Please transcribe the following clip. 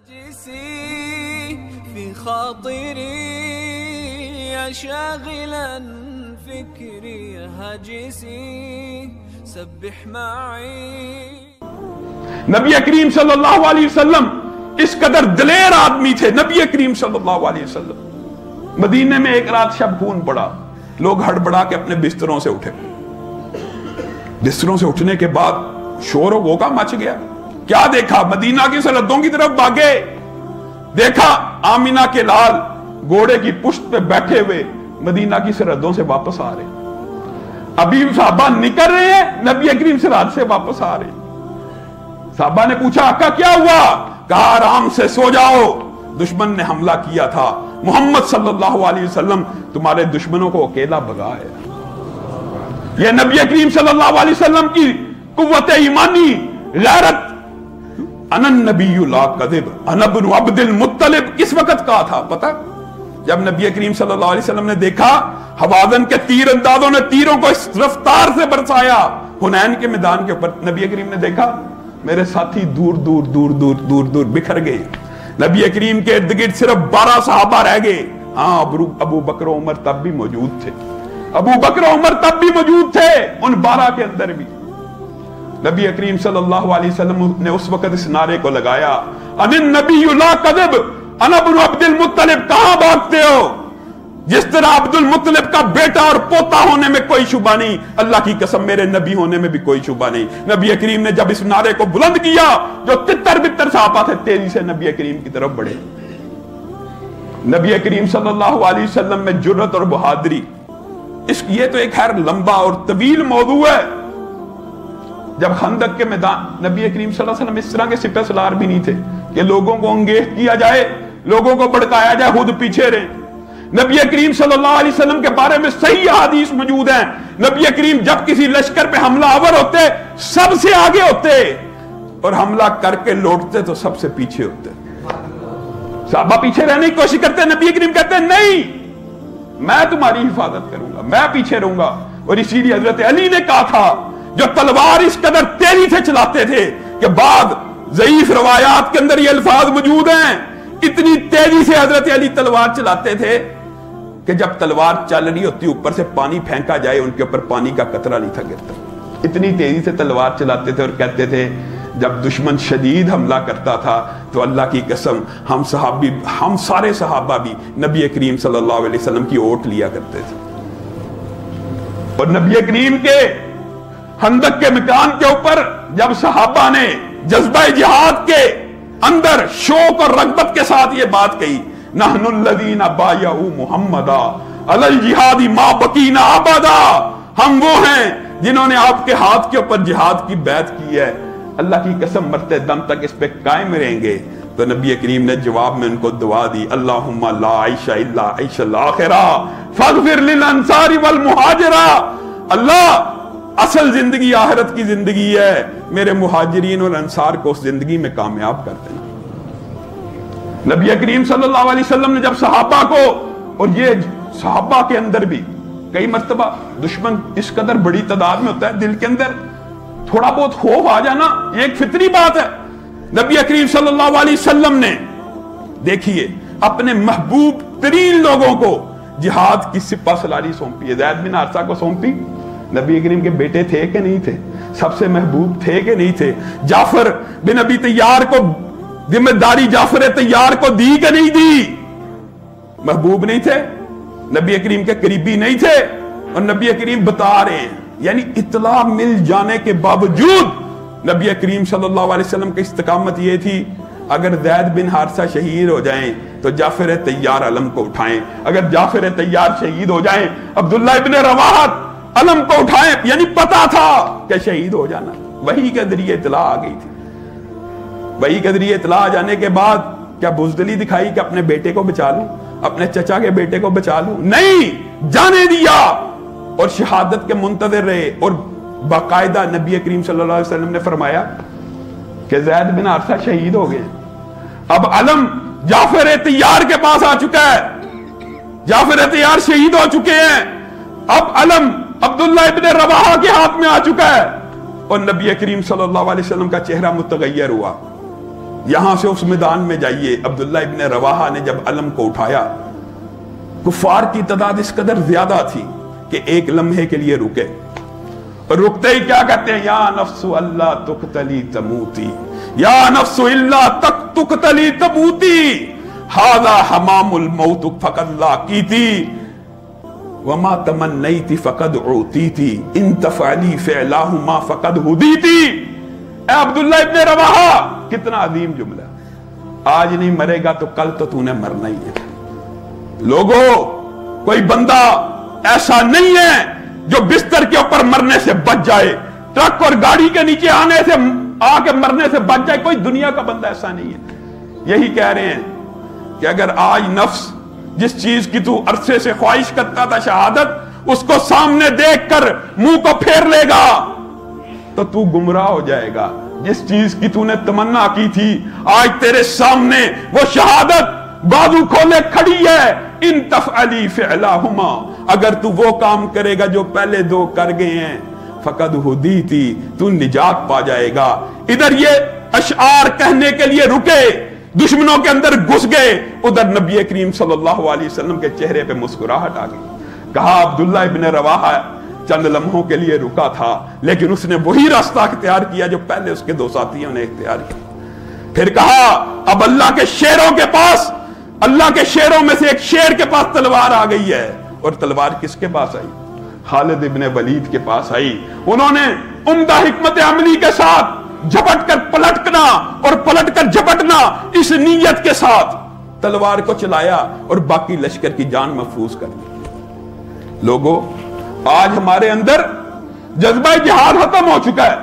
هاجسي في خاطري يا شاغلا فكري هاجسي سبح معي. نبی کریم صلی اللہ علیہ وسلم اس قدر دلیر آدمی تھے. نبی کریم صلی اللہ علیہ وسلم مدینے میں ایک رات شب خون پڑا. لوگ ہڑبڑا کے اپنے بستروں سے اٹھے. بستروں سے اٹھنے کے بعد شور و غوغا مچ گیا. کیا دیکھا؟ مدینہ کی سرحدوں کی طرف بھاگے. دیکھا آمینہ کے لال گھوڑے کی پشت پہ بیٹھے ہوئے مدینہ کی سرحدوں سے واپس آ رہے. ابھی صحابہ نکل رہے ہیں, نبی کریم سرحد سے واپس آ رہے. صحابہ نے پوچھا آقا کیا ہوا؟ کہا آرام سے سو جاؤ, دشمن نے حملہ کیا تھا, محمد صلی اللہ علیہ وسلم تمہارے دشمنوں کو اکیلا بھگایا. یہ نبی کریم صلی اللہ علیہ وسلم کی قوت ایمانی, غیرت. انا النبی لا کذب انا ابن عبد المطلب کس وقت کہا تھا پتہ؟ جب نبی کریم صلی اللہ علیہ وسلم نے دیکھا حوازن کے تیر اندازوں نے تیروں کو اس رفتار سے برسایا حنین کے میدان کے اوپر. نبی کریم نے دیکھا میرے ساتھی دور دور دور دور دور دور بکھر گئے. نبی کریم کے ارد گرد صرف 12 صحابہ رہ گئے. ہاں ابو بکر و عمر تب بھی موجود تھے. ابو بکر و عمر تب بھی موجود تھے ان 12 کے اندر بھی. نبی کریم صلی اللہ علیہ وسلم نے اس وقت اس نعرے کو لگایا ان النبی لا کذب انا ابن عبد المطلب. کہاں بھاگتے ہو؟ جس طرح عبد المطلب کا بیٹا اور پوتا ہونے میں کوئی شبہ نہیں, اللہ کی قسم میرے نبی ہونے میں بھی کوئی شبہ نہیں. نبی کریم نے جب اس نعرے کو بلند کیا جو تتر بتر صحابہ تھے تیزی سے نبی کریم کی طرف بڑھے. نبی کریم صلی اللہ علیہ وسلم میں جرت اور بہادری, یہ تو ایک خیر لمبا اور طویل موضوع ہے. جب خندق کے میدان, نبی کریم صلی اللہ علیہ وسلم اس طرح کے سپہ سالار بھی نہیں تھے کہ لوگوں کو انگیز کیا جائے, لوگوں کو بڑکایا جائے, خود پیچھے رہے. نبی کریم صلی اللہ علیہ وسلم کے بارے میں صحیح حدیث موجود ہیں. نبی کریم جب کسی لشکر پہ حملہ آور ہوتے سب سے آگے ہوتے اور حملہ کر کے لوٹتے تو سب سے پیچھے ہوتے. صحابہ پیچھے رہنے کی کوشش کرتے, نبی کریم کہتے نہیں میں تمہاری حفاظت کروں گا, میں پیچھے رہوں گا. اور اسی لیے حضرت علی نے کہا تھا جو تلوار اس قدر تیزی سے چلاتے تھے کہ بعد ضعیف روایات کے اندر یہ الفاظ موجود ہیں, اتنی تیزی سے حضرت علی تلوار چلاتے تھے کہ جب تلوار چل رہی ہوتی اوپر سے پانی پھینکا جائے ان کے اوپر پانی کا قطرہ نہیں تھا گرتا. اتنی تیزی سے تلوار چلاتے تھے اور کہتے تھے جب دشمن شدید حملہ کرتا تھا تو اللہ کی قسم ہم سارے صحابہ بھی نبی کریم صلی اللہ علیہ وسلم کی اوٹ لیا کرتے تھے. اور نبی کریم کے خندق کے مکان کے اوپر جب صحابہ نے جذبہ جہاد کے اندر شوق اور رغبت کے ساتھ یہ بات کہی نحن الذین بایعوا محمدا علی الجہاد ما بقینا ابدا, ہم وہ ہیں جنہوں نے آپ کے ہاتھ کے اوپر جہاد کی بیعت کی ہے, اللہ کی قسم مرتے دم تک اس پہ قائم رہیں گے. تو نبی کریم نے جواب میں ان کو دعا دی اللہم لا عیش الا عیش الاخرہ فاغفر للانصار والمہاجرہ. اللہ اصل زندگی آخرت کی زندگی ہے, میرے مہاجرین اور انصار کو اس زندگی میں کامیاب کر دینا. نبی کریم صلی اللہ علیہ وسلم نے جب صحابہ کو, اور یہ صحابہ کے اندر بھی کئی مرتبہ دشمن اس قدر بڑی تعداد میں ہوتا ہے, دل کے اندر تھوڑا بہت خوف آ جانا یہ ایک فطری بات ہے. نبی کریم صلی اللہ علیہ وسلم نے دیکھیے اپنے محبوب ترین لوگوں کو جہاد کی سپہ سالاری سونپی ہے. زید بن حارثہ کو سونپی. نبی کریم کے بیٹے تھے کہ نہیں تھے؟ سب سے محبوب تھے کہ نہیں تھے؟ جعفر بن ابی طیار کو ذمہ داری جعفر طیار کو دی کہ نہیں دی؟ محبوب نہیں تھے, نبی کریم کے قریبی نہیں تھے, اور نبی کریم بتا رہے ہیں یعنی اطلاع مل جانے کے باوجود نبی کریم صلی اللہ علیہ وسلم کی استقامت یہ تھی اگر زید بن حارثہ شہید ہو جائیں تو جعفر طیار علم کو اٹھائیں, اگر جعفر طیار شہید ہو جائیں عبداللہ ابن رواحہ علم کو اٹھائیں. یعنی پتا تھا کہ شہید ہو جانا. وحی کے ذریعے اطلاع آ گئی تھی. وحی کے ذریعے اطلاع آ جانے کے بعد کیا بزدلی دکھائی کہ اپنے بیٹے کو بچا لوں, اپنے چچا کے بیٹے کو بچا لوں؟ نہیں, جانے دیا اور شہادت کے منتظر رہے. اور باقاعدہ نبی کریم صلی اللہ علیہ وسلم نے فرمایا کہ زید بن حارثہ شہید ہو گئے, اب علم جعفر طیار کے پاس آ چکا ہے, جعفر طیار شہید ہو چکے ہیں, اب علم عبداللہ ابن رواحہ کے ہاتھ میں آ چکا ہے. اور نبی کریم صلی اللہ علیہ وسلم کا چہرہ متغیر ہوا. یہاں سے اس میدان میں جائیے. عبداللہ ابن رواحہ نے جب علم کو اٹھایا، کفار کی تعداد اس قدر زیادہ تھی کہ ایک لمحے کے لیے رکے، اور رکتے ہی کیا کہتے ہیں؟ یا نفس اللہ تقتلی تموتی، یا نفس اللہ تقتلی تموتی، ھذا حمام الموت فقد لاقیتی وما تمنیتی فقد عوتیتی ان تفعلی فعلاہما فقد ہدیتی. اے عبداللہ ابن رواحہ، کتنا عظیم جملہ. آج نہیں مرے گا تو کل تو نے مرنا ہی ہے. لوگوں، کوئی بندہ ایسا نہیں ہے جو بستر کے اوپر مرنے سے بچ جائے، ٹرک اور گاڑی کے نیچے آنے سے آ کے مرنے سے بچ جائے. کوئی دنیا کا بندہ ایسا نہیں ہے. یہی کہہ رہے ہیں کہ اگر آج نفس جس چیز کی تو عرصے سے خواہش کرتا تھا، شہادت، اس کو سامنے دیکھ کر منہ کو پھیر لے گا تو تو گمراہ ہو جائے گا. جس چیز کی تو نے تمنا کی تھی، آج تیرے سامنے وہ شہادت بازو کھولے کھڑی ہے. ان تفعلی فعلاہما، اگر تو وہ کام کرے گا جو پہلے دو کر گئے ہیں، فقد ہدیتی، تو نجات پا جائے گا. ادھر یہ اشعار کہنے کے لیے رکے، دشمنوں کے اندر گھس گئے، ادھر نبی کریم صلی اللہ علیہ وسلم کے چہرے پہ مسکراہٹ آ گئی. کہا عبداللہ ابن رواحہ چند لمحوں کے لیے رکا تھا، لیکن اس نے وہی راستہ اختیار کیا جو پہلے اس کے دو ساتھیوں نے اختیار کیا. پھر کہا اب اللہ کے شیروں کے پاس، اللہ کے شیروں میں سے ایک شیر کے پاس تلوار آ گئی ہے. اور تلوار کس کے پاس آئی؟ خالد ابن ولید کے پاس آئی. انہوں نے عمدہ حکمت عملی کے ساتھ جھپٹ کر پلٹنا اور پلٹ کر جھپٹنا، اس نیت کے ساتھ تلوار کو چلایا اور باقی لشکر کی جان محفوظ کر دی. لوگوں، آج ہمارے اندر جذبہ جہاد ختم ہو چکا ہے.